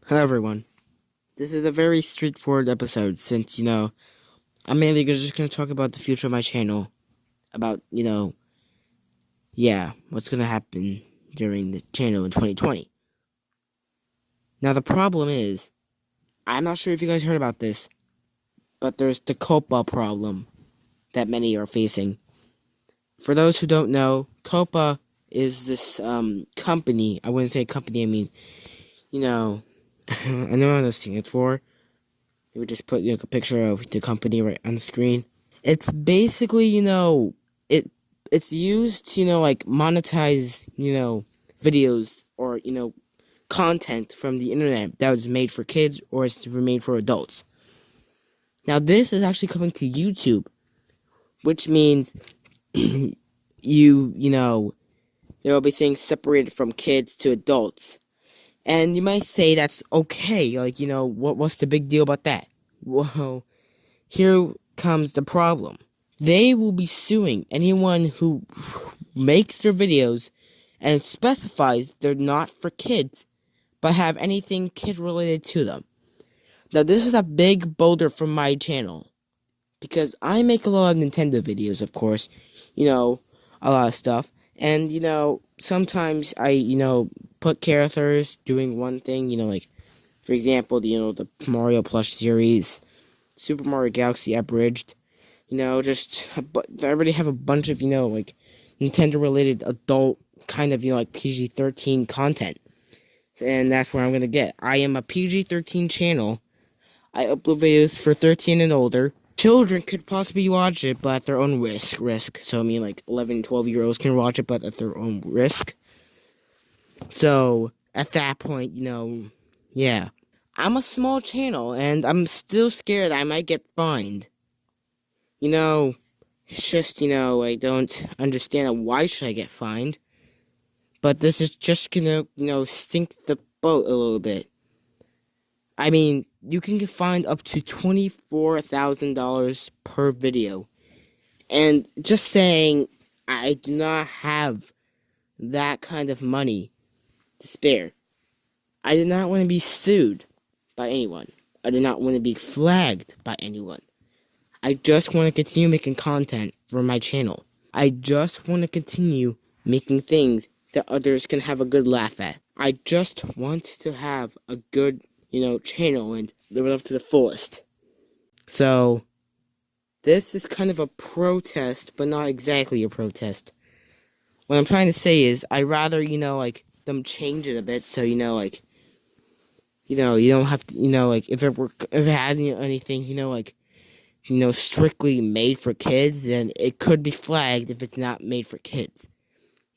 Hello everyone. This is a very straightforward episode since, I'm mainly just gonna talk about the future of my channel. About, what's gonna happen during the channel in 2020. Now the problem is, I'm not sure if you guys heard about this, but there's the COPPA problem that many are facing. For those who don't know, COPPA is this company. I wouldn't say company, I mean, I know what this stands for. They would just put a picture of the company right on the screen. It's basically, it's used to, like monetize, videos or, content from the internet that was made for kids or is made for adults. Now this is actually coming to YouTube, which means there will be things separated from kids to adults. And you might say that's okay, like, what's the big deal about that? Well, here comes the problem. They will be suing anyone who makes their videos and specifies they're not for kids, but have anything kid related to them. Now, this is a big boulder for my channel, because I make a lot of Nintendo videos, of course, a lot of stuff, and, sometimes I, put characters doing one thing, like, for example, the Mario plush series, Super Mario Galaxy Abridged, I already have a bunch of, like, Nintendo-related adult kind of, like, PG-13 content. And that's where I'm gonna get. I am a PG-13 channel. I upload videos for 13 and older. Children could possibly watch it, but at their own risk. So, I mean, like, 11, 12-year-olds can watch it, but at their own risk. So, at that point, yeah. I'm a small channel, and I'm still scared I might get fined. It's just, I don't understand why should I get fined. But this is just gonna, stink the boat a little bit. I mean, you can get fined up to $24,000 per video. And just saying, I do not have that kind of money to spare. I do not want to be sued by anyone. I do not want to be flagged by anyone. I just want to continue making content for my channel. I just want to continue making things that others can have a good laugh at. I just want to have a good, channel and live it up to the fullest. So, this is kind of a protest, but not exactly a protest. What I'm trying to say is, I rather, them change it a bit so, you don't have to, if it has anything, strictly made for kids, then it could be flagged if it's not made for kids.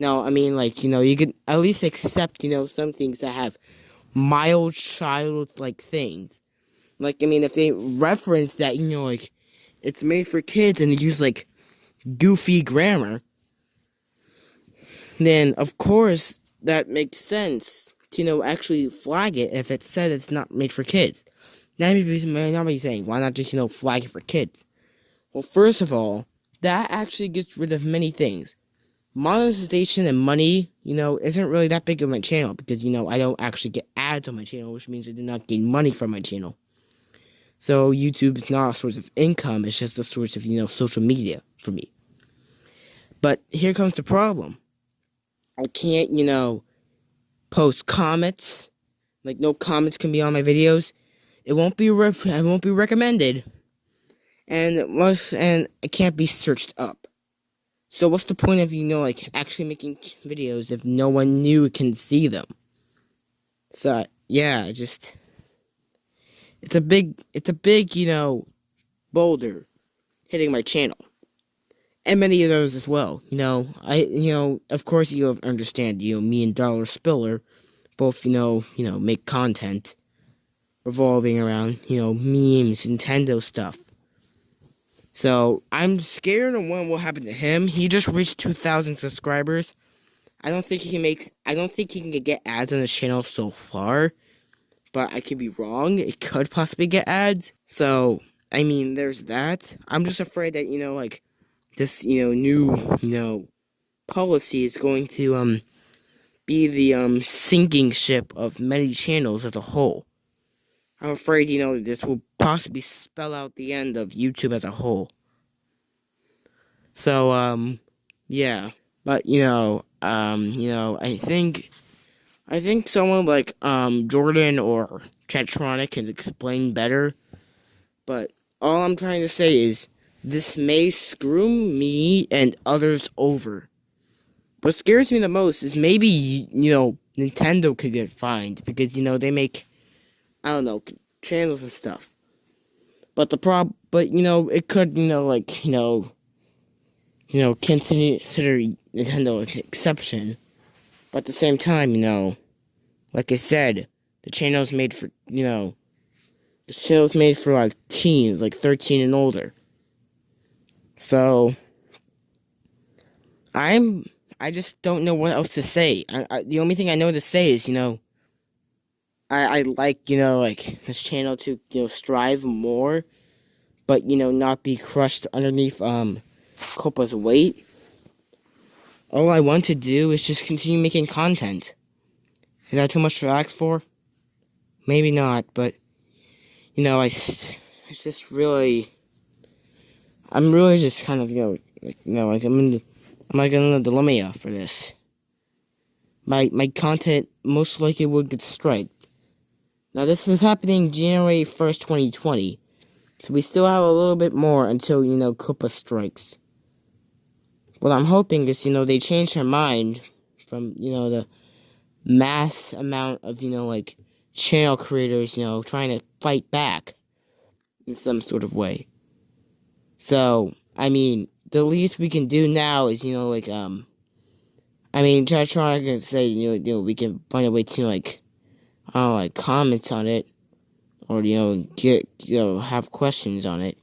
No, I mean, you could at least accept, some things that have mild child-like things. Like, I mean, if they reference that, it's made for kids and they use, goofy grammar, then, of course, that makes sense to, actually flag it if it said it's not made for kids. Now, nobody's saying, why not just, flag it for kids? Well, first of all, that actually gets rid of many things. Monetization and money, isn't really that big of my channel because, I don't actually get ads on my channel, which means I do not gain money from my channel. So YouTube is not a source of income, it's just a source of, social media for me. But here comes the problem. I can't, post comments. Like, no comments can be on my videos. It won't be recommended. And it can't be searched up. So what's the point of, actually making videos if no one new can see them? So, yeah, it's a big, boulder hitting my channel. And many of those as well. Of course you understand, me and Dollar Spiller both, make content revolving around, memes, Nintendo stuff. So, I'm scared of what will happen to him. He just reached 2,000 subscribers. I don't think he can get ads on his channel so far. But I could be wrong. It could possibly get ads. So, I mean, there's that. I'm just afraid that, this, new, policy is going to, be the, sinking ship of many channels as a whole. I'm afraid, this will possibly spell out the end of YouTube as a whole. So, yeah. But, I think someone like, Jordan or Chatronic can explain better. But all I'm trying to say is, this may screw me and others over. What scares me the most is maybe, Nintendo could get fined because, they make, I don't know, channels and stuff. But it could, consider Nintendo an exception. But at the same time, like I said, the channel's made for, the channel's made for like teens, like 13 and older. So, I just don't know what else to say. The only thing I know to say is, I like, like this channel to, strive more, but, not be crushed underneath, COPPA's weight. All I want to do is just continue making content. Is that too much to ask for? Maybe not, but, it's just really, I'm really just kind of, like I'm like in a dilemma for this. My content most likely would get striked. Now, this is happening January 1st, 2020. So we still have a little bit more until, COPPA strikes. What I'm hoping is, they change their mind from, the mass amount of, like, channel creators, trying to fight back in some sort of way. So, I mean, the least we can do now is, try to say, we can find a way to, like, I don't know, like, comment on it, or, have questions on it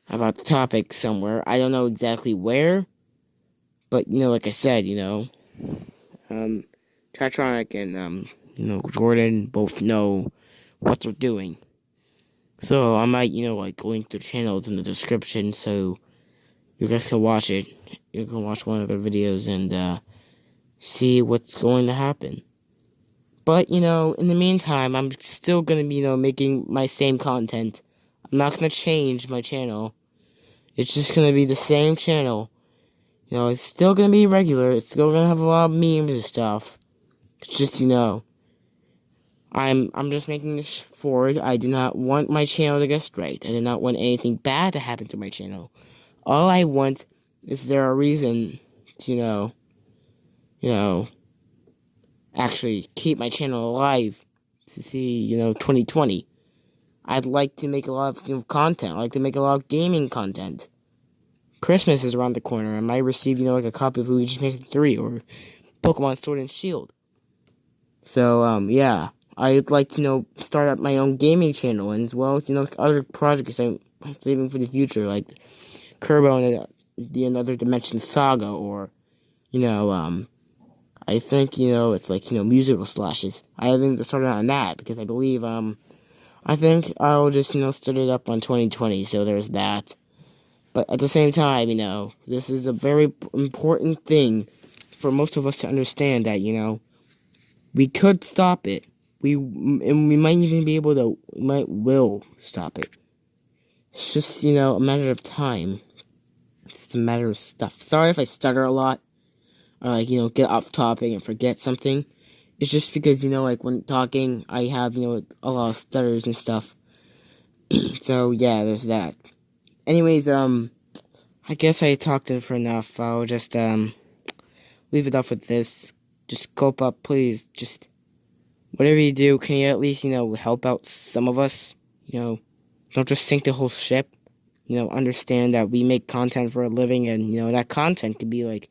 about the topic somewhere. I don't know exactly where, but, like I said, Chatronic and, Jordan both know what they're doing. So I might, like, link their channels in the description so you guys can watch it. You can watch one of their videos and, see what's going to happen. But, in the meantime, I'm still gonna be, making my same content. I'm not gonna change my channel. It's just gonna be the same channel. It's still gonna be regular. It's still gonna have a lot of memes and stuff. It's just, I'm just making this forward. I do not want my channel to get straight. I do not want anything bad to happen to my channel. All I want is there a reason to, actually keep my channel alive to see, 2020. I'd like to make a lot of content. I'd like to make a lot of gaming content. Christmas is around the corner. I might receive, like a copy of Luigi's Mansion 3 or Pokemon Sword and Shield. So, yeah. I'd like to, start up my own gaming channel, and as well as, other projects I'm saving for the future, like Kerbo and the Another Dimension Saga, or, I think, it's like, musical slashes. I haven't started on that, because I believe, I think I'll just, start it up on 2020, so there's that. But at the same time, this is a very important thing for most of us to understand that, we could stop it. And we might even be able to, will stop it. It's just, a matter of time. It's just a matter of stuff. Sorry if I stutter a lot, or, like, get off topic and forget something. It's just because, like, when talking, I have, a lot of stutters and stuff. So, yeah, there's that. Anyways, I guess I talked for enough. I'll just, leave it off with this. Just cope up, please. Just, whatever you do, can you at least, help out some of us? Don't just sink the whole ship. Understand that we make content for a living, and, that content could be, like,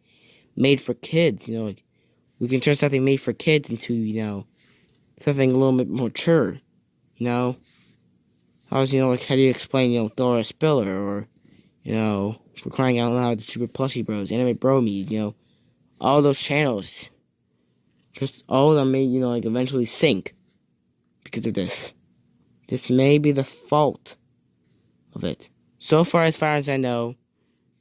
made for kids, like, we can turn something made for kids into, something a little bit more mature, How do you explain, Dora Spiller, or, for crying out loud, Super Plushy Bros, Anime Bro Me, all those channels, just all of them may, like, eventually sink because of this. This may be the fault of it. So far as I know,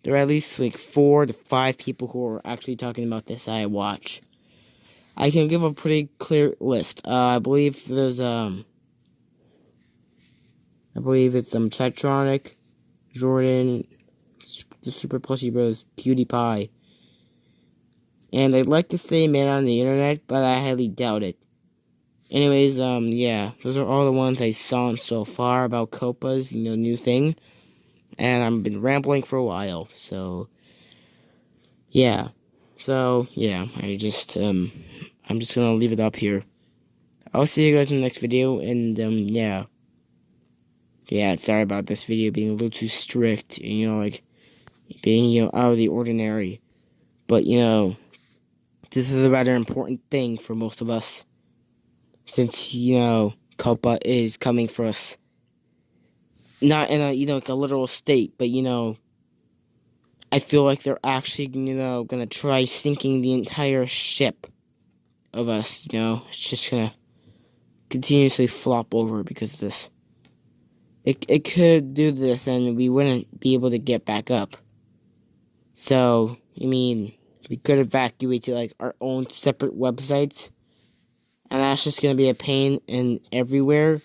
there are at least, like, 4 to 5 people who are actually talking about this I watch. I can give a pretty clear list. I believe there's, I believe it's Tetronic, Jordan, the Super Plushy Bros, PewDiePie. And I'd like to say man on the internet, but I highly doubt it. Anyways, yeah, those are all the ones I saw so far about COPPA's, new thing. And I've been rambling for a while, so, yeah. So, yeah, I'm just gonna leave it up here. I'll see you guys in the next video, and, yeah. Yeah, sorry about this video being a little too strict, and, like, being, out of the ordinary. But, this is a rather important thing for most of us. Since, COPPA is coming for us. Not in a, like a literal state, but, I feel like they're actually, gonna try sinking the entire ship of us, It's just gonna continuously flop over because of this. It could do this and we wouldn't be able to get back up. So, we could evacuate to, like, our own separate websites. And that's just gonna be a pain in everywhere.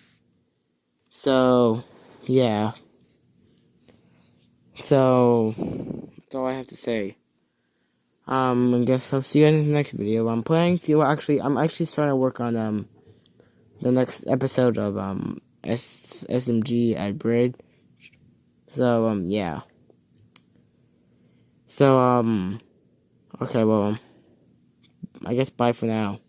So, yeah. So, that's all I have to say. I guess I'll see you guys in the next video. I'm actually starting to work on, the next episode of, SMG at Bridge. So, yeah. So, okay, well, I guess bye for now.